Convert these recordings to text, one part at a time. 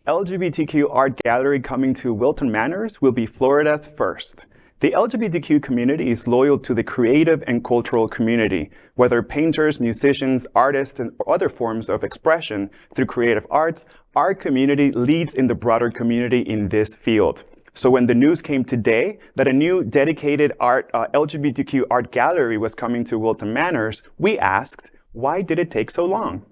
LGBTQ Art Gallery coming to Wilton Manors will be Florida's first. The LGBTQ community is loyal to the creative and cultural community, whether painters, musicians, artists, and other forms of expression through creative arts. Our community leads in the broader community in this field. So when the news came today that a new dedicated LGBTQ art gallery was coming to Wilton Manors, we asked, why did it take so long?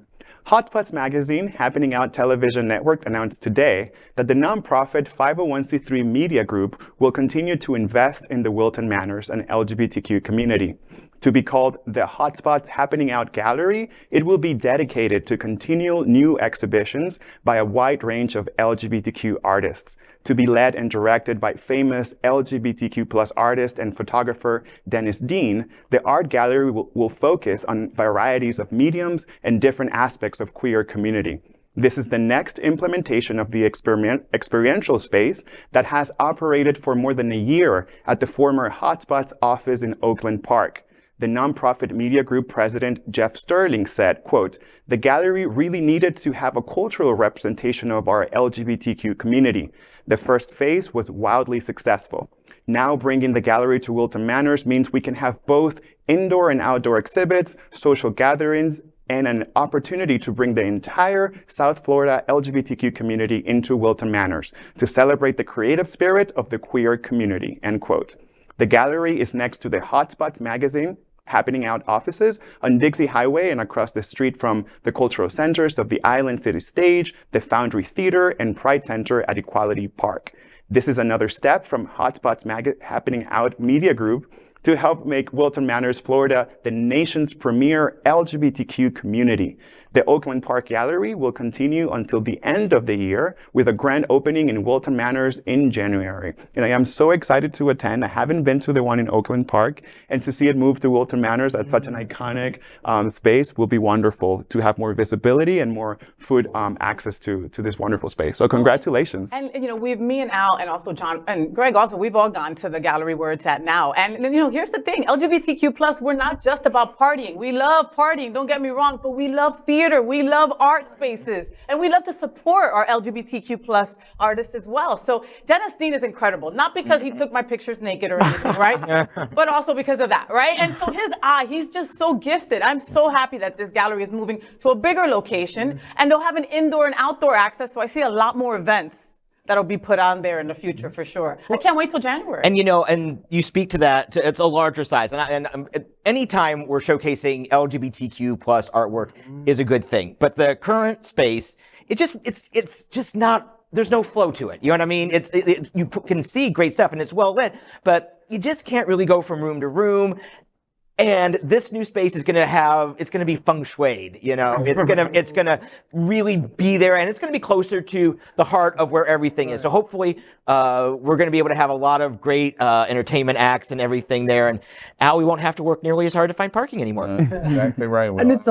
Hotspots magazine, Happening Out television network, announced today that the nonprofit 501c3 media group will continue to invest in the Wilton Manors and LGBTQ community. To be called the Hotspots Happening Out Gallery, it will be dedicated to continual new exhibitions by a wide range of LGBTQ artists. To be led and directed by famous LGBTQ+ artist and photographer Dennis Dean, the art gallery will focus on varieties of mediums and different aspects of queer community. This is the next implementation of the experiential space that has operated for more than a year at the former Hotspots office in Oakland Park. The nonprofit media group president Jeff Sterling said, quote, "The gallery really needed to have a cultural representation of our LGBTQ community. The first phase was wildly successful. Now bringing the gallery to Wilton Manors means we can have both indoor and outdoor exhibits, social gatherings, and an opportunity to bring the entire South Florida LGBTQ community into Wilton Manors to celebrate the creative spirit of the queer community," end quote. The gallery is next to the Hotspots magazine Happening Out offices on Dixie Highway and across the street from the cultural centers of the Island City Stage, the Foundry Theater, and Pride Center at Equality Park. This is another step from Hotspots Happening Out Media Group to help make Wilton Manors, Florida, the nation's premier LGBTQ community. The Oakland Park Gallery will continue until the end of the year with a grand opening in Wilton Manors in January. And I am so excited to attend. I haven't been to the one in Oakland Park, and to see it move to Wilton Manors at such an iconic space will be wonderful to have more visibility and more food access to this wonderful space. So congratulations. And you know, me and Al and also John and Greg also, we've all gone to the gallery where it's at now. And you know, here's the thing, LGBTQ+, we're not just about partying. We love partying, don't get me wrong, but we love theater. We love art spaces, and we love to support our LGBTQ+ artists as well. So Dennis Dean is incredible, not because he took my pictures naked or anything, right? But also because of that, right? And so his eye, he's just so gifted. I'm so happy that this gallery is moving to a bigger location, and they'll have an indoor and outdoor access. So I see a lot more events that'll be put on there in the future for sure. I can't wait till January. And you know, and you speak to that, it's a larger size. And anytime we're showcasing LGBTQ+ artwork is a good thing. But the current space, it's just not, there's no flow to it. You know what I mean? You can see great stuff and it's well lit, but you just can't really go from room to room. And this new space is it's gonna be feng shuied, you know, it's gonna really be there, and it's gonna be closer to the heart of where everything is. So hopefully, we're gonna be able to have a lot of great entertainment acts and everything there. And Al, we won't have to work nearly as hard to find parking anymore. Exactly right. And it's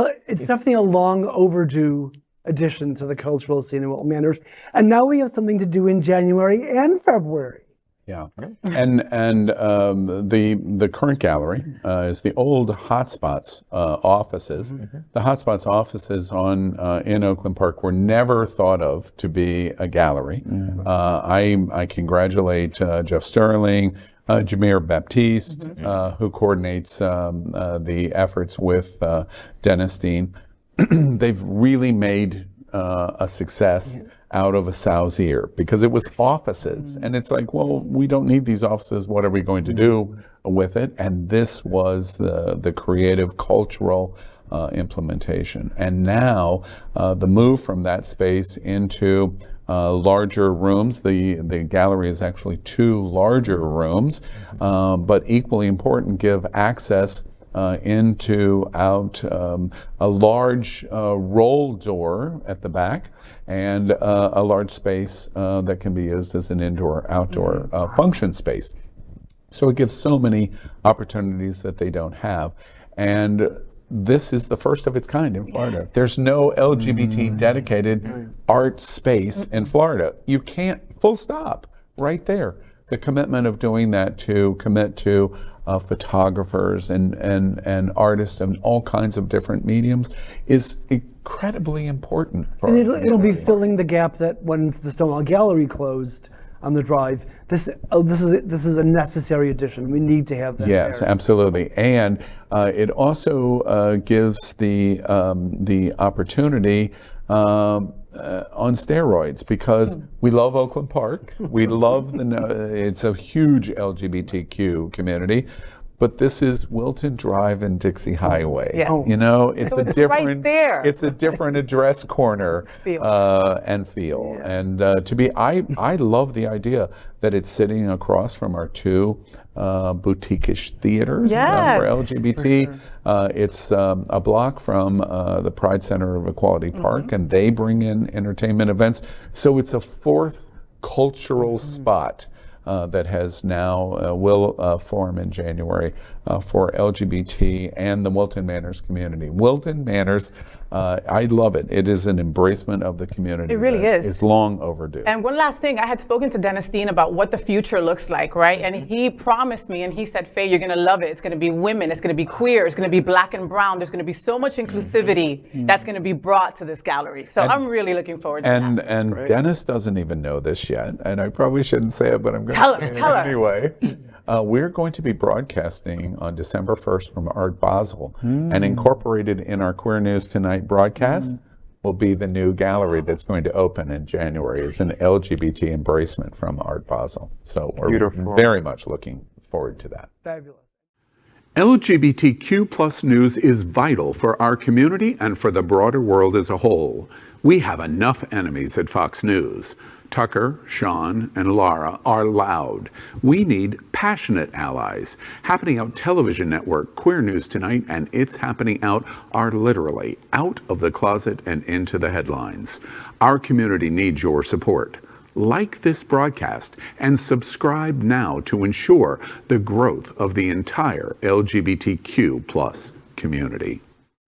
definitely a long overdue addition to the cultural scene in Wilton Manors. And now we have something to do in January and February. Yeah, and the current gallery is the old Hotspots offices. The Hotspots offices in Oakland Park were never thought of to be a gallery. I congratulate Jeff Sterling, Jameer Baptiste, who coordinates the efforts with Dennis Dean. They've really made a success out of a sow's ear, because it was offices, and it's like, well, we don't need these offices, what are we going to do with it? And this was the creative cultural implementation. And now the move from that space into larger rooms. The gallery is actually 2 larger rooms, but equally important, give access into a large roll door at the back, and a large space that can be used as an indoor-outdoor function space. So it gives so many opportunities that they don't have. And this is the first of its kind in Florida. There's no LGBT dedicated art space in Florida. You can't, full stop, right there. the commitment of doing that to commit to photographers and artists of all kinds of different mediums is incredibly important. And it'll be filling the gap that when the Stonewall Gallery closed on the Drive, this is a necessary addition. We need to have that. Yes, there. absolutely, and it also gives the opportunity on steroids, because we love Oakland Park. We love it's a huge LGBTQ community. But this is Wilton Drive and Dixie Highway. Yes. You know, it's So it's right there. It's a different address corner and feel. Yeah. And I love the idea that it's sitting across from our two boutique-ish theaters Yes. for LGBT. It's a block from the Pride Center of Equality Park, and they bring in entertainment events. So it's a fourth cultural spot that has now will form in January for LGBT and the Wilton Manors community. Wilton Manors, I love it. It is an embracement of the community. It really that is. It's long overdue. And one last thing, I had spoken to Dennis Dean about what the future looks like, right? And he promised me, and he said, Faye, you're going to love it. It's going to be women, it's going to be queer, it's going to be black and brown. There's going to be so much inclusivity that's going to be brought to this gallery. So I'm really looking forward to that. And Dennis doesn't even know this yet, and I probably shouldn't say it, but I'm going Tell to us, say tell it us. anyway. We're going to be broadcasting on December 1st from Art Basel, and incorporated in our Queer News Tonight broadcast will be the new gallery that's going to open in January. It's an LGBT embracement from Art Basel. So we're Beautiful. very much looking forward to that. Fabulous. LGBTQ plus news is vital for our community and for the broader world as a whole. We have enough enemies at Fox News. Tucker, Sean, and Laura are loud. We need passionate allies. Happening Out Television Network, Queer News Tonight, and It's Happening Out are literally out of the closet and into the headlines. Our community needs your support. Like this broadcast and subscribe now to ensure the growth of the entire LGBTQ plus community.